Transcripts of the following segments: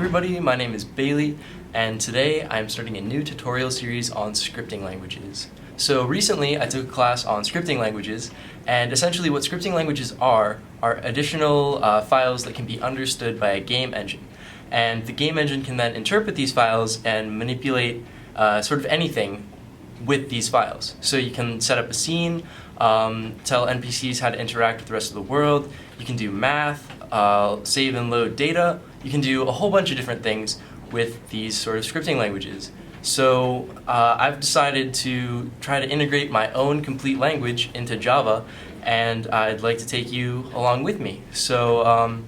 everybody, my name is Bailey, and today I'm starting a new tutorial series on scripting languages. So recently I took a class on scripting languages, and essentially what scripting languages are additional files that can be understood by a game engine. And the game engine can then interpret these files and manipulate sort of anything with these files. So you can set up a scene, tell NPCs how to interact with the rest of the world, you can do math, save and load data, you can do a whole bunch of different things with these sort of scripting languages. So I've decided to try to integrate my own complete language into Java, and I'd like to take you along with me. So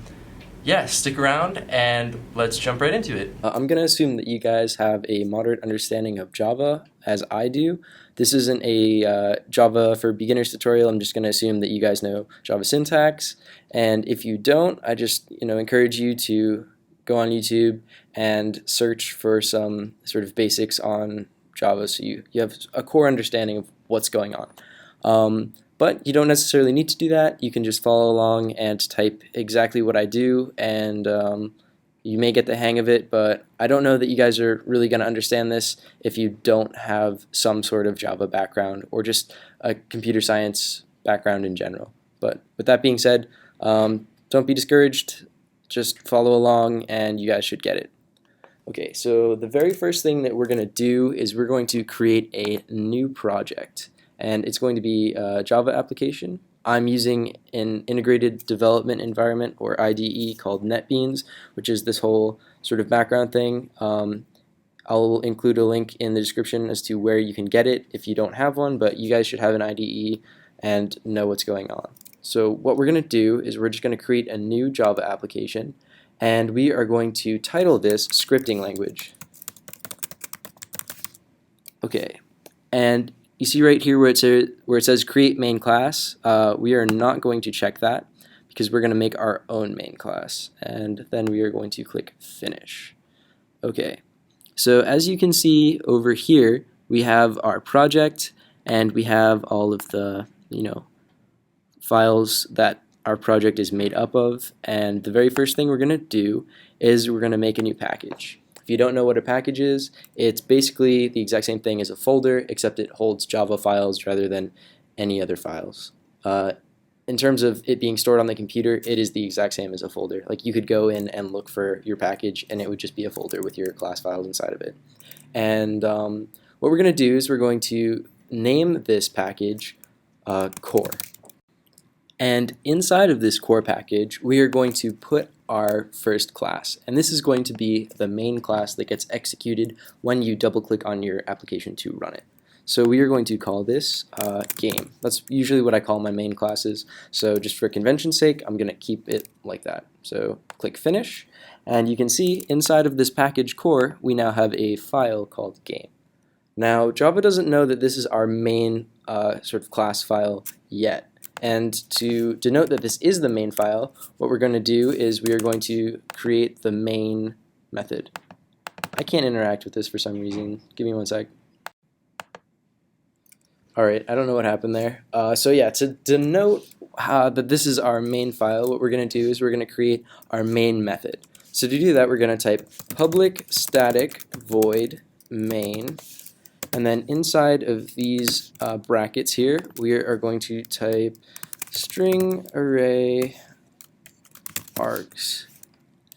yeah, stick around and let's jump right into it. I'm going to assume that you guys have a moderate understanding of Java, as I do. This isn't a Java for beginners tutorial. I'm just going to assume that you guys know Java syntax. And if you don't, I just encourage you to go on YouTube and search for some sort of basics on Java so you have a core understanding of what's going on. But you don't necessarily need to do that. You can just follow along and type exactly what I do, and you may get the hang of it, but I don't know that you guys are really going to understand this if you don't have some sort of Java background or just a computer science background in general. But with that being said, don't be discouraged. Just follow along and you guys should get it. Okay, so the very first thing that we're going to do is we're going to create a new project. And it's going to be a Java application. I'm using an integrated development environment, or IDE, called NetBeans, which is this whole sort of background thing. I'll include a link in the description as to where you can get it if you don't have one, but you guys should have an IDE and know what's going on. So what we're going to do is we're just going to create a new Java application, and we are going to title this scripting language. Okay, and you see right here where it says create main class, we are not going to check that because we're going to make our own main class, and then we are going to click finish. Okay, so as you can see over here, we have our project and we have all of the files that our project is made up of, and the very first thing we're going to do is we're going to make a new package. If you don't know what a package is, it's basically the exact same thing as a folder, except it holds Java files rather than any other files. In terms of it being stored on the computer, it is the exact same as a folder. Like, you could go in and look for your package and it would just be a folder with your class files inside of it. And what we're going to do is we're going to name this package core. And inside of this core package, we are going to put our first class, and this is going to be the main class that gets executed when you double click on your application to run it. So we are going to call this game. That's usually what I call my main classes, so just for convention's sake I'm going to keep it like that. So click finish, and you can see inside of this package core we now have a file called game. Now Java doesn't know that this is our main sort of class file yet. And to denote that this is the main file, what we're going to do is we are going to create the main method. I can't interact with this for some reason. Give me one sec. Alright, I don't know what happened there. So yeah, to denote that this is our main file, what we're going to do is we're going to create our main method. So to do that, we're going to type public static void main. And then inside of these brackets here, we are going to type string array args,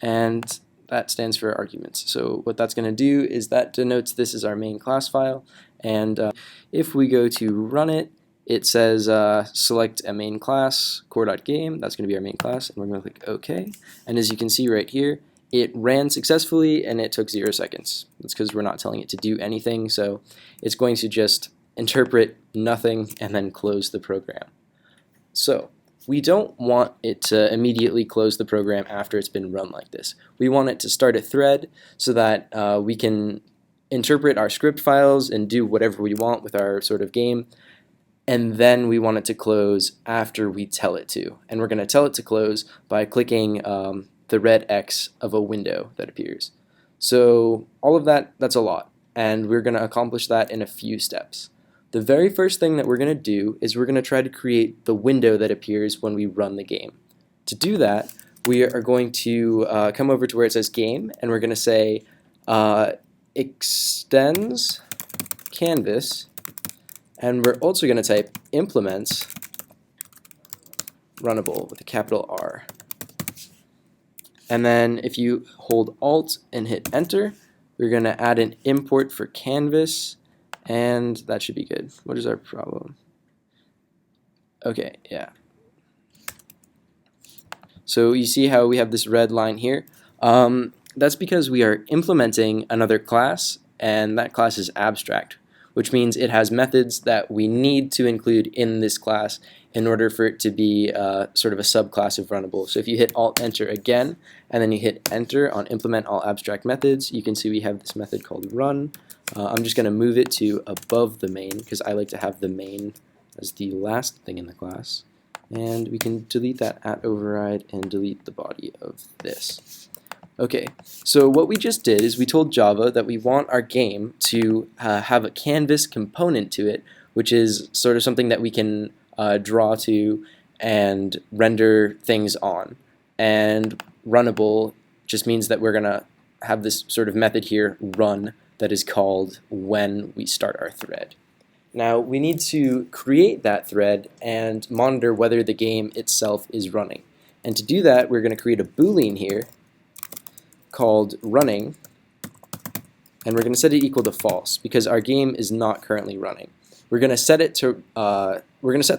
and that stands for arguments. So what that's going to do is that denotes this is our main class file, and if we go to run it, it says select a main class, core.game, that's going to be our main class, and we're going to click OK. And as you can see right here, it ran successfully and it took 0 seconds. That's because we're not telling it to do anything, so it's going to just interpret nothing and then close the program. So we don't want it to immediately close the program after it's been run like this. We want it to start a thread so that we can interpret our script files and do whatever we want with our sort of game, and then we want it to close after we tell it to. And we're going to tell it to close by clicking the red X of a window that appears. So all of that's a lot, and we're going to accomplish that in a few steps. The very first thing that we're going to do is we're going to try to create the window that appears when we run the game. To do that, we are going to come over to where it says game, and we're going to say extends canvas, and we're also going to type implements runnable with a capital R. And then if you hold Alt and hit Enter, we're going to add an import for canvas, and that should be good. What is our problem? Okay, yeah. So you see how we have this red line here? That's because we are implementing another class, and that class is abstract, which means it has methods that we need to include in this class in order for it to be sort of a subclass of runnable. So if you hit Alt-Enter again, and then you hit Enter on Implement All Abstract Methods, you can see we have this method called run. I'm just going to move it to above the main, because I like to have the main as the last thing in the class. And we can delete that @override and delete the body of this. Okay, so what we just did is we told Java that we want our game to have a canvas component to it, which is sort of something that we can draw to and render things on. And runnable just means that we're going to have this sort of method here, run, that is called when we start our thread. Now we need to create that thread and monitor whether the game itself is running. And to do that, we're going to create a Boolean here called running, and we're going to set it equal to false because our game is not currently running. We're going to set it to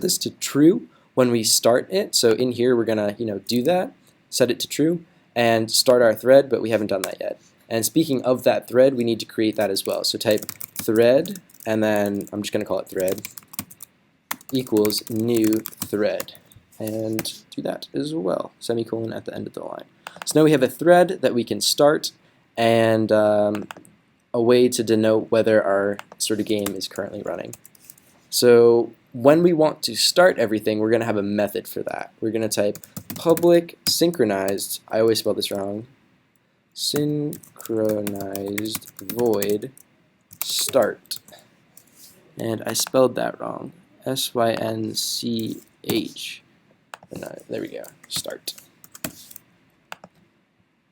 this to true when we start it. So in here we're going to do that, set it to true, and start our thread, but we haven't done that yet. And speaking of that thread, we need to create that as well. So type thread, and then I'm just going to call it thread equals new thread, and do that as well, semicolon at the end of the line. So now we have a thread that we can start, and a way to denote whether our sort of game is currently running. So when we want to start everything, we're going to have a method for that. We're going to type public synchronized, I always spell this wrong, synchronized void start. And I spelled that wrong, S-Y-N-C-H. There we go, start.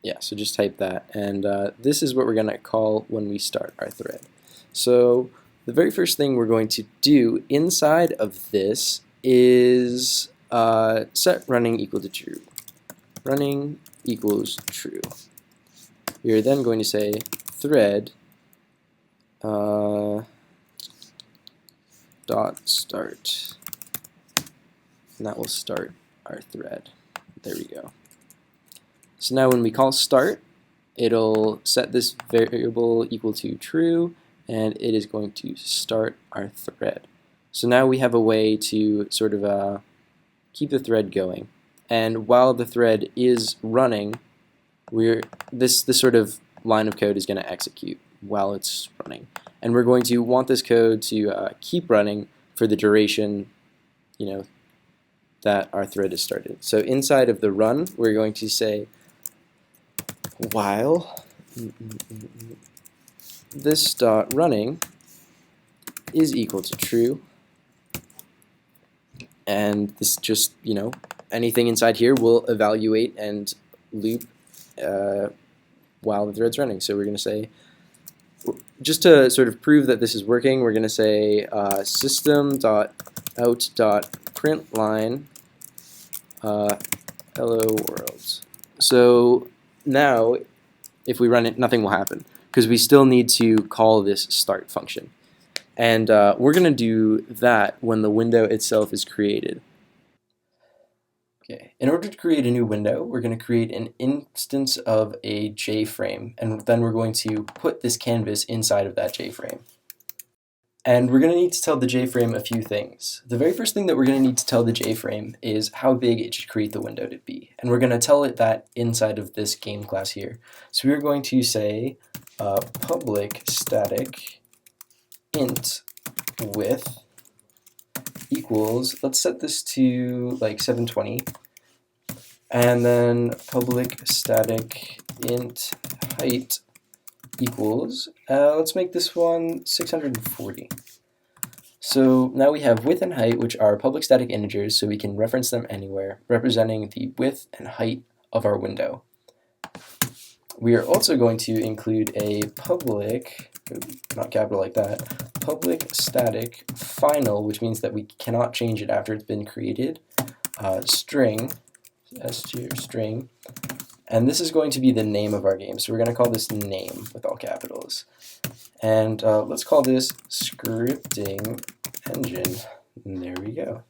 Yeah, so just type that, and this is what we're going to call when we start our thread. So the very first thing we're going to do inside of this is set running equal to true. Running equals true. We are then going to say thread dot start, and that will start our thread. There we go. So now when we call start, it'll set this variable equal to true, and it is going to start our thread. So now we have a way to sort of keep the thread going. And while the thread is running, this sort of line of code is going to execute while it's running. And we're going to want this code to keep running for the duration, that our thread is started. So inside of the run, we're going to say while this dot running is equal to true, and this just anything inside here will evaluate and loop while the thread's running. So we're going to say, just to sort of prove that this is working, we're going to say system.out.println hello world. So now if we run it, nothing will happen because we still need to call this start function. And we're going to do that when the window itself is created. Okay. In order to create a new window, we're going to create an instance of a Jframe, and then we're going to put this canvas inside of that Jframe. And we're going to need to tell the Jframe a few things. The very first thing that we're going to need to tell the Jframe is how big it should create the window to be. And we're going to tell it that inside of this game class here. So we're going to say public static int width equals, let's set this to like 720, and then public static int height equals, let's make this one 640. So now we have width and height, which are public static integers, so we can reference them anywhere, representing the width and height of our window. We are also going to include a public, not capital like that, public static final, which means that we cannot change it after it's been created, string, string, and this is going to be the name of our game. So we're going to call this name with all capitals. And let's call this scripting engine. And there we go.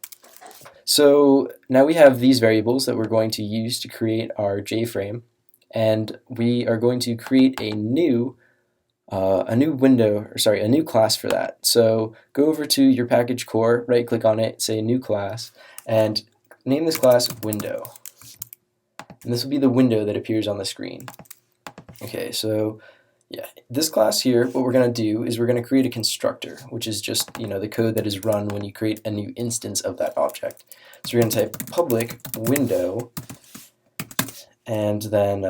So now we have these variables that we're going to use to create our Jframe, and we are going to create a new class for that. So go over to your package core, right click on it, say new class, and name this class window. And this will be the window that appears on the screen. Okay, so yeah, this class here, what we're going to do is we're going to create a constructor, which is just the code that is run when you create a new instance of that object. So we're going to type public window, and then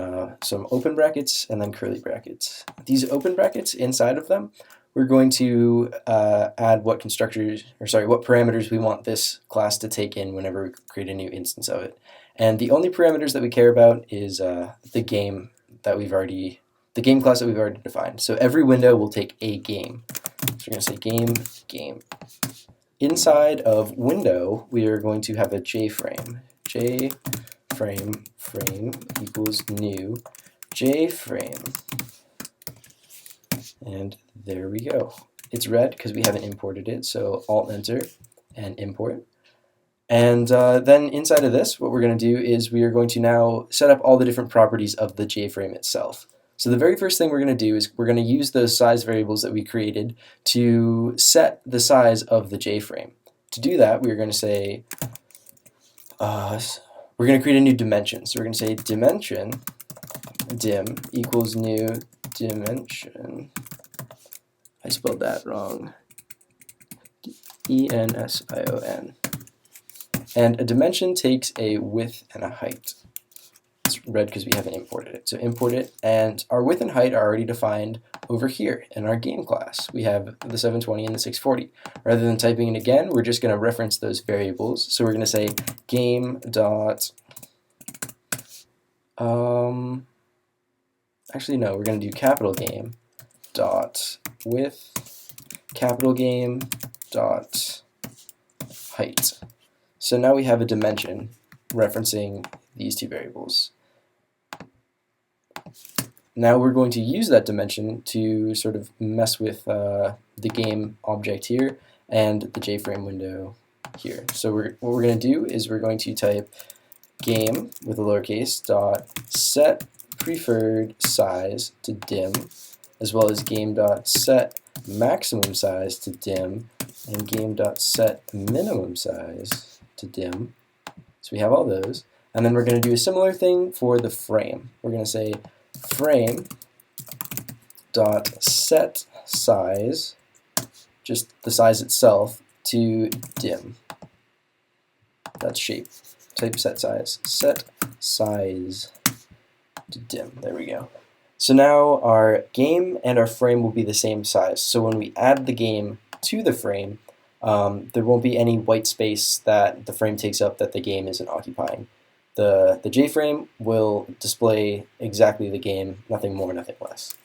some open brackets and then curly brackets. These open brackets, inside of them, we're going to add what parameters we want this class to take in whenever we create a new instance of it. And the only parameters that we care about is the game class that we've already defined. So every window will take a game. So we're going to say game. Inside of window, we are going to have a Jframe. Jframe frame equals new Jframe. And there we go. It's red because we haven't imported it, so Alt-Enter and import. And then inside of this, what we're going to do is we are going to now set up all the different properties of the Jframe itself. So the very first thing we're going to do is we're going to use those size variables that we created to set the size of the Jframe. To do that, we're going to say, we're going to create a new dimension. So we're going to say dimension dim equals new dimension. I spelled that wrong. E-N-S-I-O-N. And a dimension takes a width and a height. It's red because we haven't imported it. So import it, and our width and height are already defined over here in our game class. We have the 720 and the 640. Rather than typing it again, we're just going to reference those variables. So we're going to say game dot, actually no, we're going to do capital game dot width, capital game dot height. So now we have a dimension referencing these two variables. Now we're going to use that dimension to sort of mess with the game object here and the Jframe window here. So what we're going to do is we're going to type game with a lowercase dot set preferred size to dim, as well as game dot set maximum size to dim, and game dot set minimum size to dim. So we have all those. And then we're going to do a similar thing for the frame. We're going to say frame dot set size, just the size itself, to dim. That's shape. Type set size. Set size to dim. There we go. So now our game and our frame will be the same size. So when we add the game to the frame, there won't be any white space that the frame takes up that the game isn't occupying. The Jframe will display exactly the game, nothing more, nothing less.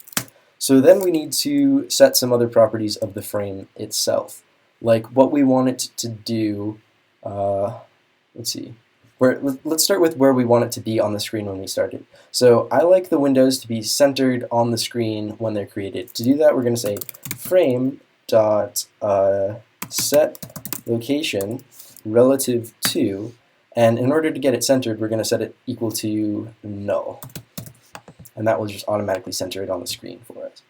So then we need to set some other properties of the frame itself, like what we want it to do. Let's see. Let's start with where we want it to be on the screen when we start it. So I like the windows to be centered on the screen when they're created. To do that, we're going to say frame dot set location relative to, and in order to get it centered, we're going to set it equal to null. And that will just automatically center it on the screen for us.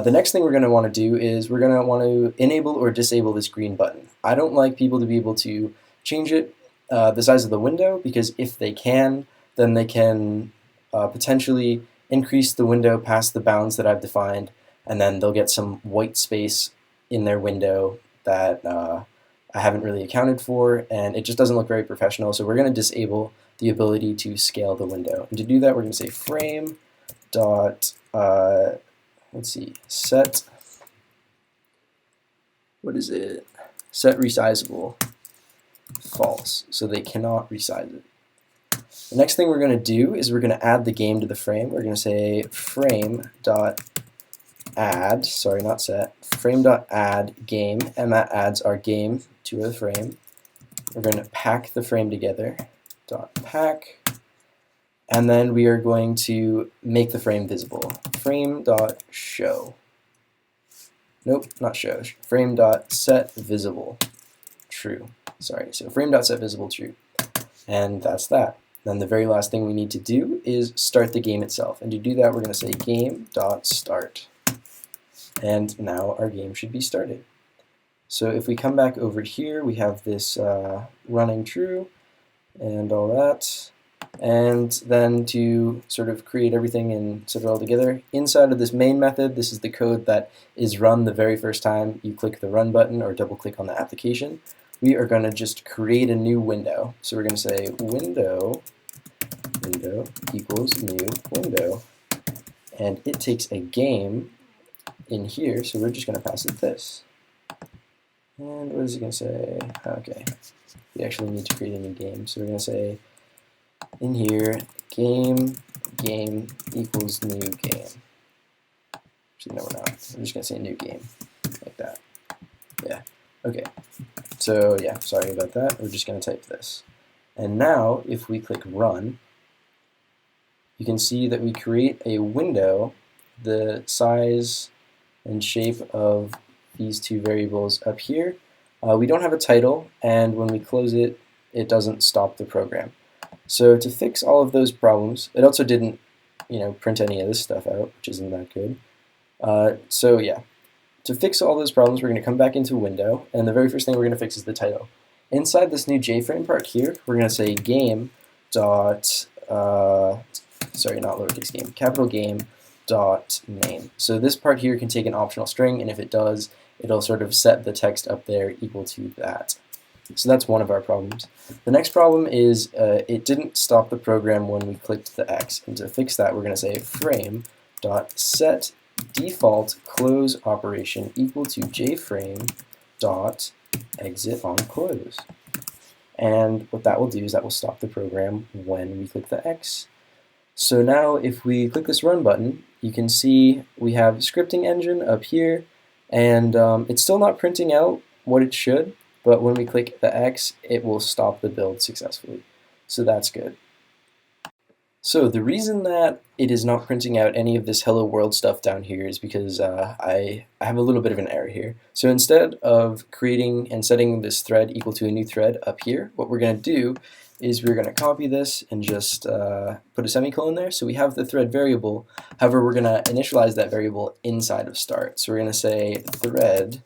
The next thing we're going to want to do is we're going to want to enable or disable this green button. I don't like people to be able to change it, the size of the window, because if they can, then they can potentially increase the window past the bounds that I've defined, and then they'll get some white space in their window that I haven't really accounted for, and it just doesn't look very professional. So we're going to disable the ability to scale the window. And to do that, we're going to say frame dot set, set resizable false, so they cannot resize it. The next thing we're going to do is we're going to add the game to the frame. We're going to say frame.add, sorry, not set, frame.add game. Emma adds our game to the frame. We're going to pack the frame together, .pack, and then we are going to make the frame visible. Frame.show. Nope, not show. Frame.setVisible. True. Sorry, so frame.setVisible true. And that's that. Then the very last thing we need to do is start the game itself. And to do that, we're going to say game.start. And now our game should be started. So if we come back over here, we have this running true and all that. And then to sort of create everything and set it all together, inside of this main method, this is the code that is run the very first time you click the run button or double click on the application. We are going to just create a new window. So we're going to say window equals new window. And it takes a game in here, so we're just going to pass it this. And what is it going to say? Okay, we actually need to create a new game. So we're going to say in here, game equals new game. Actually, no, we're not. We're just going to say new game, like that. Yeah, okay. So yeah, sorry about that. We're just going to type this. And now, if we click run, you can see that we create a window, the size and shape of these two variables up here. We don't have a title, and when we close it, it doesn't stop the program. So to fix all of those problems, it also didn't, print any of this stuff out, which isn't that good. So yeah, to fix all those problems, we're going to come back into window, and the very first thing we're going to fix is the title. Inside this new Jframe part here, we're going to say game dot, sorry, not lowercase game, capital game dot name. So this part here can take an optional string, and if it does, it'll sort of set the text up there equal to that. So that's one of our problems. The next problem is it didn't stop the program when we clicked the X. And to fix that, we're going to say frame dot set default close operation equal to jframe dot exit on close. And what that will do is that will stop the program when we click the X. So now if we click this run button, you can see we have scripting engine up here, and it's still not printing out what it should, but when we click the X, it will stop the build successfully. So that's good. So the reason that it is not printing out any of this hello world stuff down here is because I have a little bit of an error here. So instead of creating and setting this thread equal to a new thread up here, what we're going to do is we're going to copy this and just put a semicolon there. So we have the thread variable. However, we're going to initialize that variable inside of start. So we're going to say thread,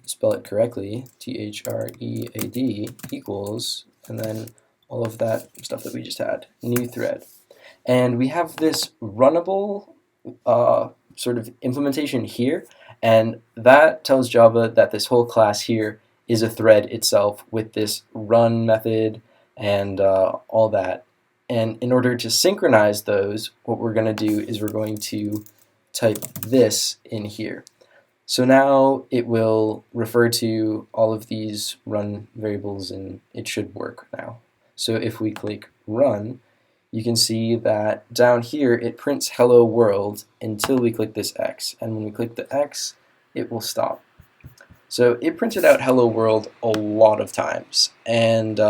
spell it correctly, T-H-R-E-A-D equals, and then all of that stuff that we just had, new thread. And we have this runnable sort of implementation here, and that tells Java that this whole class here is a thread itself with this run method and all that. And in order to synchronize those, what we're going to do is we're going to type this in here. So now it will refer to all of these run variables, and it should work now. So if we click run, you can see that down here it prints hello world until we click this X. And when we click the X, it will stop. So it printed out hello world a lot of times. And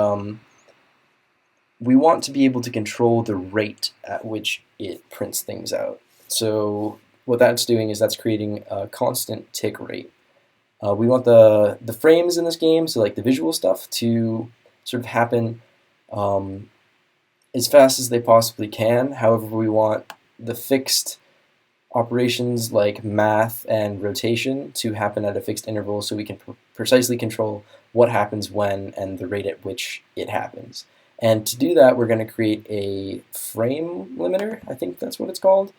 we want to be able to control the rate at which it prints things out. So what that's doing is that's creating a constant tick rate. We want the frames in this game, so like the visual stuff, to sort of happen as fast as they possibly can. However, we want the fixed operations like math and rotation to happen at a fixed interval so we can precisely control what happens when and the rate at which it happens. And to do that, we're going to create a frame limiter, I think that's what it's called,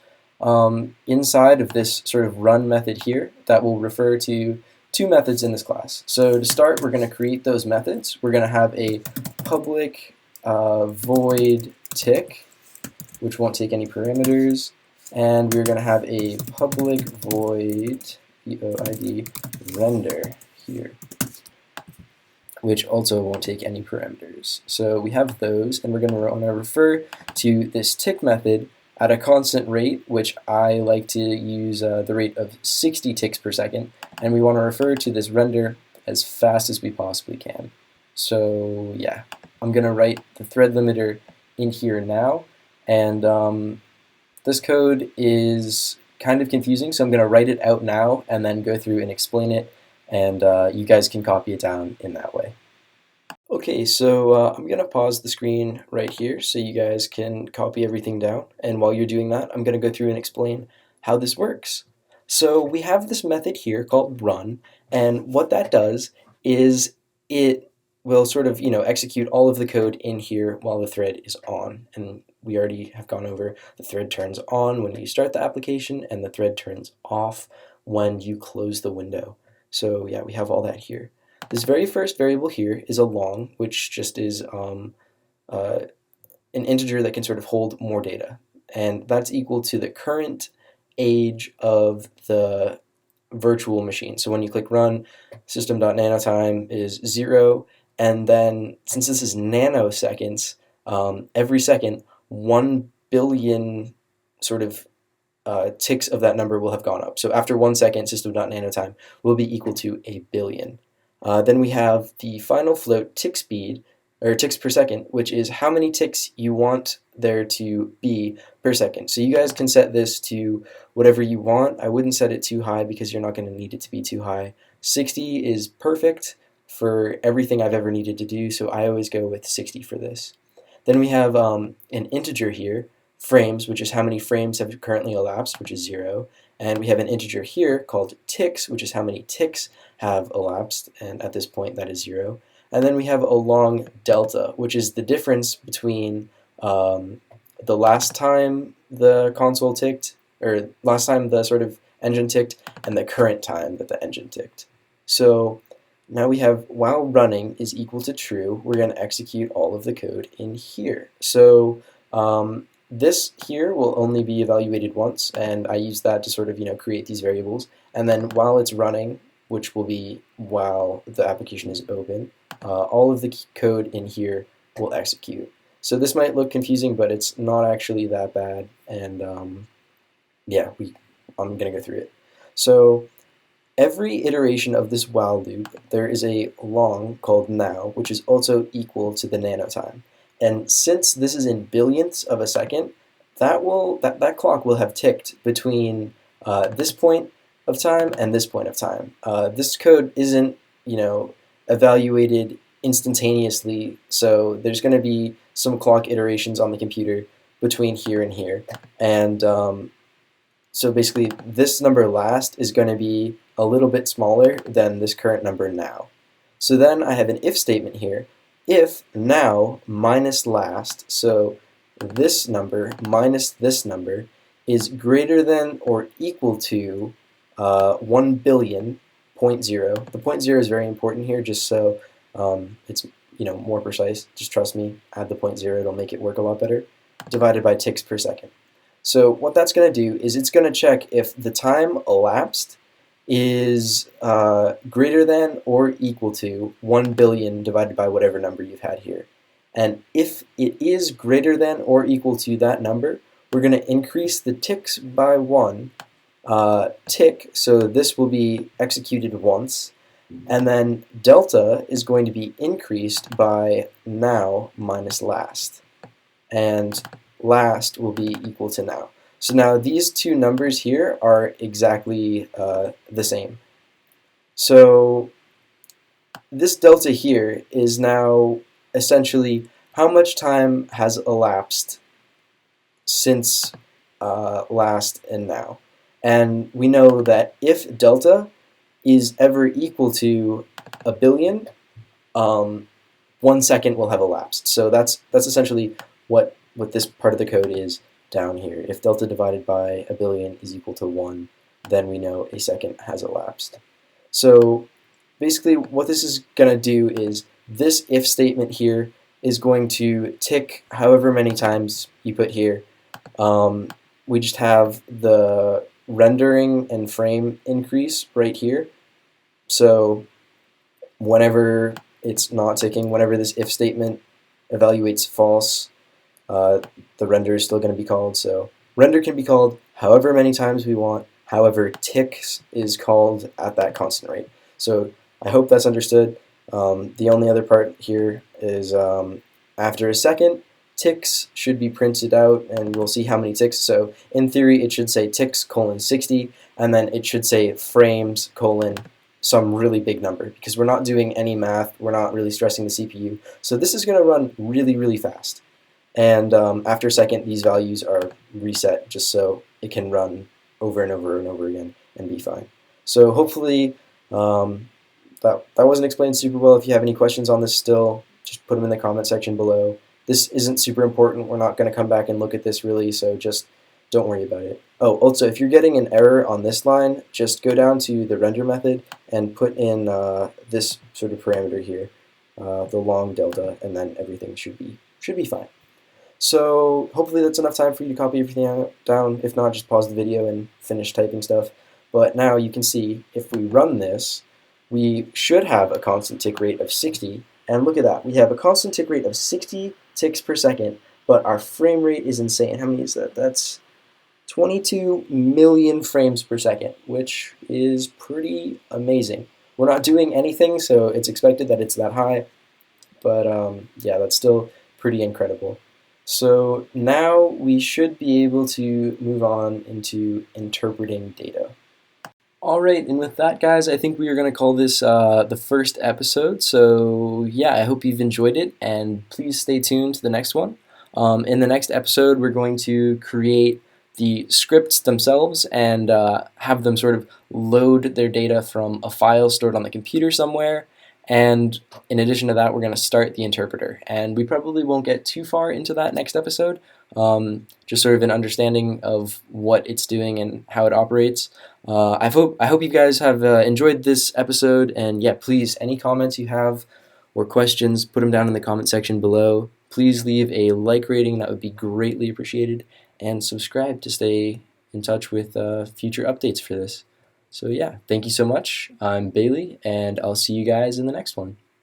inside of this sort of run method here that will refer to two methods in this class. So to start, we're going to create those methods. We're going to have a public void tick, which won't take any parameters, and we're going to have a public void void render here. which also won't take any parameters. So we have those, and we're going to want to refer to this tick method at a constant rate, which I like to use the rate of 60 ticks per second, and we want to refer to this render as fast as we possibly can. So yeah, I'm going to write the thread limiter in here now, and this code is kind of confusing, so I'm going to write it out now and then go through and explain it, and you guys can copy it down in that way. Okay, so I'm going to pause the screen right here so you guys can copy everything down, and while you're doing that, I'm going to go through and explain how this works. So we have this method here called run, and what that does is it will sort of, execute all of the code in here while the thread is on, and we already have gone over the thread turns on when you start the application, and the thread turns off when you close the window. So yeah, we have all that here. This very first variable here is a long, which just is an integer that can sort of hold more data, and that's equal to the current age of the virtual machine. So when you click run, system.nanotime is 0, and then since this is nanoseconds, every second 1 billion sort of ticks of that number will have gone up. So after 1 second, system.nanotime will be equal to a billion. Then we have the final float tick speed, or ticks per second, which is how many ticks you want there to be per second. So you guys can set this to whatever you want. I wouldn't set it too high because you're not going to need it to be too high. 60 is perfect for everything I've ever needed to do, so I always go with 60 for this. Then we have an integer here, frames, which is how many frames have currently elapsed, which is 0. And we have an integer here called ticks, which is how many ticks have elapsed, and at this point that is 0. And then we have a long delta, which is the difference between the last time the console ticked, or last time the sort of engine ticked, and the current time that the engine ticked. So now we have while running is equal to true, we're going to execute all of the code in here. So this here will only be evaluated once, and I use that to sort of create these variables. And then while it's running, which will be while the application is open, all of the code in here will execute. So this might look confusing, but it's not actually that bad, and yeah, I'm going to go through it. So every iteration of this while loop, there is a long called now, which is also equal to the nanotime. And since this is in billionths of a second, that clock will have ticked between this point of time and this point of time. This code isn't, evaluated instantaneously, so there's going to be some clock iterations on the computer between here and here. And so basically, this number last is going to be a little bit smaller than this current number now. So then I have an if statement here. If now minus last, so this number minus this number, is greater than or equal to 1 billion, 0.0. The 0.0 is very important here, just so it's more precise. Just trust me, add the 0.0, it'll make it work a lot better, divided by ticks per second. So what that's going to do is it's going to check if the time elapsed is greater than or equal to 1 billion divided by whatever number you've had here. And if it is greater than or equal to that number, we're going to increase the ticks by 1 tick, so this will be executed once, and then delta is going to be increased by now minus last, and last will be equal to now. So now these two numbers here are exactly the same. So this delta here is now essentially how much time has elapsed since last and now. And we know that if delta is ever equal to a billion, 1 second will have elapsed. So that's essentially what this part of the code is down here. If delta divided by a billion is equal to 1, then we know a second has elapsed. So basically what this is going to do is this if statement here is going to tick however many times you put here. We just have the rendering and frame increase right here. So whenever it's not ticking. Whenever this if statement evaluates false, the render is still going to be called. So render can be called however many times we want. However, ticks is called at that constant rate. So I hope that's understood. The only other part here is after a second, ticks should be printed out, and we'll see how many ticks. So in theory, it should say ticks colon 60, and then it should say frames colon some really big number, because we're not doing any math, we're not really stressing the CPU. So this is going to run really, really fast. And after a second, these values are reset just so it can run over and over and over again and be fine. So hopefully that wasn't explained super well. If you have any questions on this still, just put them in the comment section below. This isn't super important. We're not going to come back and look at this really, so just don't worry about it. Oh, also, if you're getting an error on this line, just go down to the render method and put in this sort of parameter here, the long delta, and then everything should be fine. So hopefully that's enough time for you to copy everything down. If not, just pause the video and finish typing stuff. But now you can see if we run this, we should have a constant tick rate of 60. And look at that. We have a constant tick rate of 60 ticks per second, but our frame rate is insane. How many is that? That's 22 million frames per second, which is pretty amazing. We're not doing anything, so it's expected that it's that high. But yeah, that's still pretty incredible. So now we should be able to move on into interpreting data. Alright, and with that, guys, I think we are going to call this the first episode. So yeah, I hope you've enjoyed it, and please stay tuned to the next one. In the next episode, we're going to create the scripts themselves and have them sort of load their data from a file stored on the computer somewhere. And in addition to that, we're going to start the interpreter. And we probably won't get too far into that next episode, just sort of an understanding of what it's doing and how it operates. I hope you guys have enjoyed this episode. And yeah, please, any comments you have or questions, put them down in the comment section below. Please leave a like rating. That would be greatly appreciated. And subscribe to stay in touch with future updates for this. So yeah, thank you so much. I'm Bailey, and I'll see you guys in the next one.